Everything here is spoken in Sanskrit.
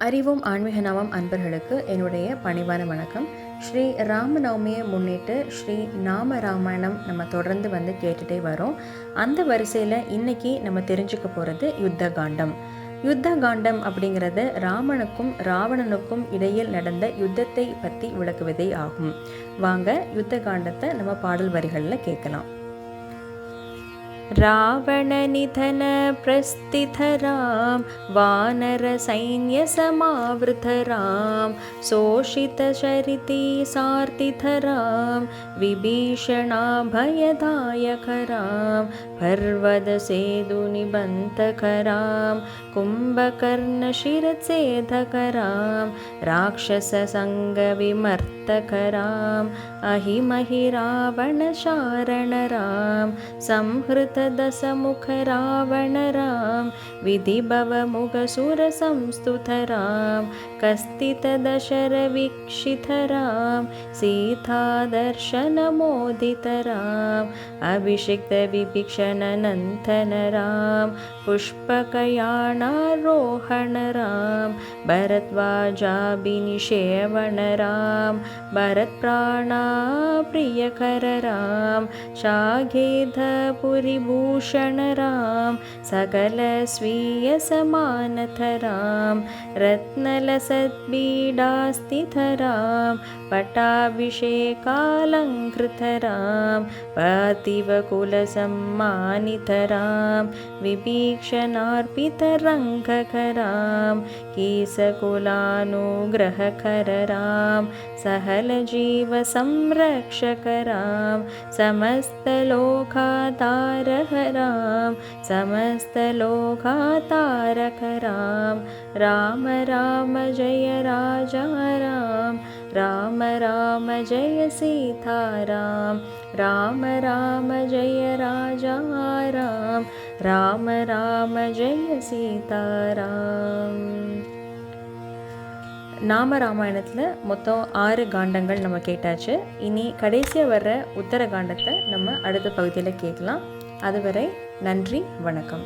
அறிவோம் ஆன்மீக நாமம் அன்பர்களுக்கு என்னுடைய பணிவான வணக்கம். ஸ்ரீ ராமநவமியை முன்னிட்டு ஸ்ரீ நாம ராமாயணம் நம்ம தொடர்ந்து கேட்டுகிட்டே வரோம். அந்த வரிசையில் இன்னைக்கு நம்ம தெரிஞ்சுக்க போகிறது யுத்த காண்டம். யுத்த காண்டம் அப்படிங்கிறது ராமனுக்கும் ராவணனுக்கும் இடையில் நடந்த யுத்தத்தை பற்றி விளக்குவதே ஆகும். வாங்க யுத்த காண்டத்தை நம்ம பாடல் வரிகளில் கேட்கலாம். रावण निधन प्रस्थित राम वानर सैन्य समावृत राम शोषित शरिति सार्थित राम विभीषणा भयदायक राम पर्वत सेतु निबंधक राम कुंभकर्ण शिरच्छेदक राम राक्षस संग विमर्तक राम अहिमहि रावण शारण राम संहृत दशमुख रावण राम विधिभव मुख सुर संस्तुत राम कस्तित दशर वीक्षित राम सीता दर्शन मोदित राम अभिषिक्त विभीषण नंदन राम पुष्पकयानारोहण राम भरद्वाजाभिनिषेवण राम भरत प्राणा प्रियकर राम शाघेद पुरिभूषण राम सकल स्वीय समानथ राम रत्नलसद्बीडास्थित राम पटाभिषेकालंकृत राम पार्थिव कुल सम्मानित राम विभीषणार्पित रंगक राम कीसकुलानुग्रहकर राम सहल जीव संरक्षक राम समस्त लोकातारक राम समस्त लोकातारक राम राम राम जय राजा राम राम राम जय सीताराम राम राम जय राजा राम राम राम जय सीताराम. நாம ராமாயணத்தில் மொத்தம் 6 காண்டங்கள் நம்ம கேட்டாச்சு. இனி கடைசியாக வர்ற உத்தர காண்டத்தை நம்ம அடுத்த பகுதியில் கேட்கலாம். அதுவரை நன்றி, வணக்கம்.